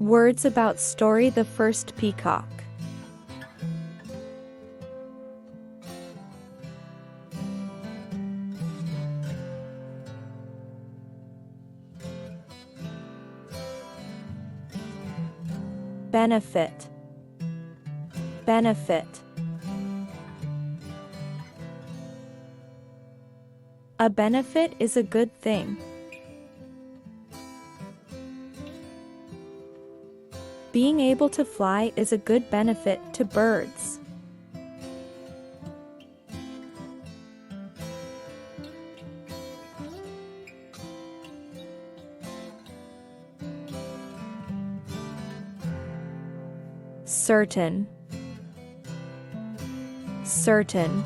Words about story: the first peacock. Benefit. Benefit. A benefit is a good thing. Being able to fly is a good benefit to birds. Certain. Certain.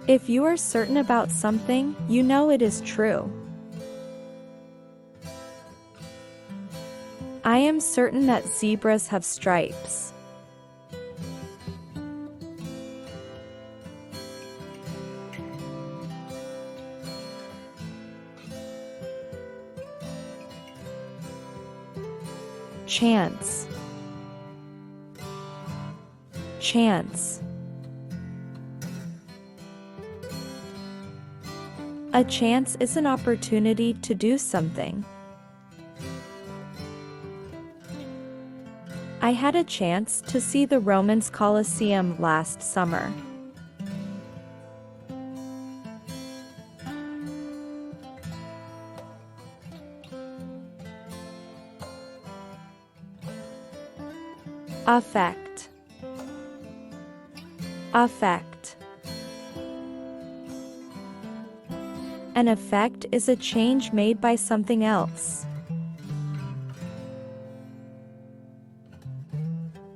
If you are certain about something, you know it is true. I am certain that zebras have stripes. Chance. Chance. A chance is an opportunity to do something. I had a chance to see the Romans Colosseum last summer. Affect. Affect. An effect is a change made by something else.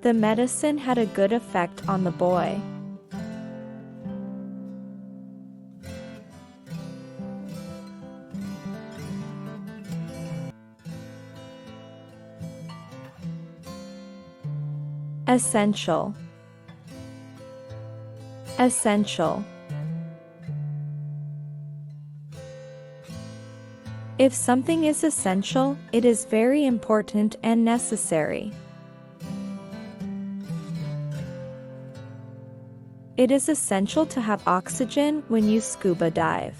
The medicine had a good effect on the boy. Essential. Essential. If something is essential, it is very important and necessary. It is essential to have oxygen when you scuba dive.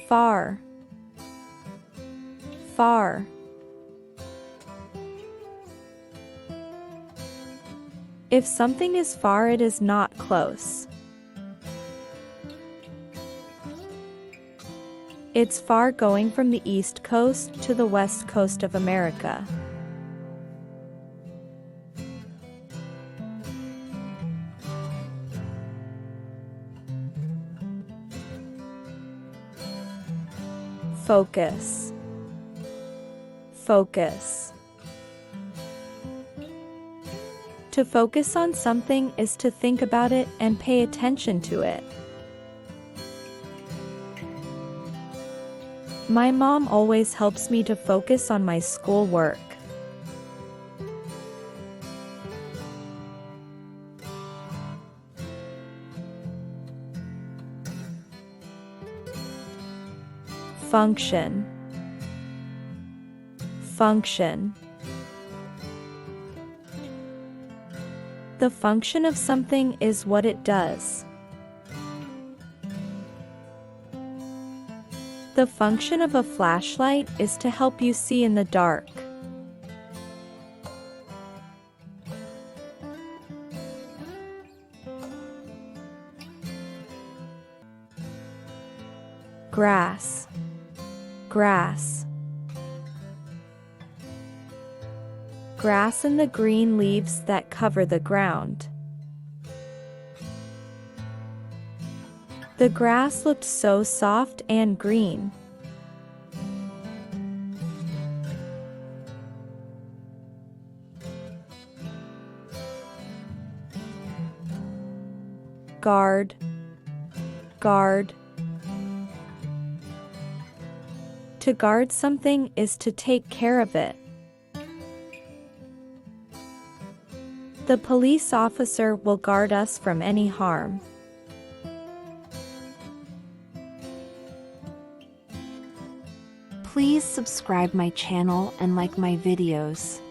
Far. Far. If something is far, it is not close. It's far going from the East Coast to the West Coast of America. Focus. Focus. To focus on something is to think about it and pay attention to it. My mom always helps me to focus on my schoolwork. Function. Function. The function of something is what it does. The function of a flashlight is to help you see in the dark. Grass. Grass. Grass and the green leaves that cover the ground. The grass looked so soft and green. Guard. Guard. To guard something is to take care of it. The police officer will guard us from any harm. Please subscribe my channel and like my videos.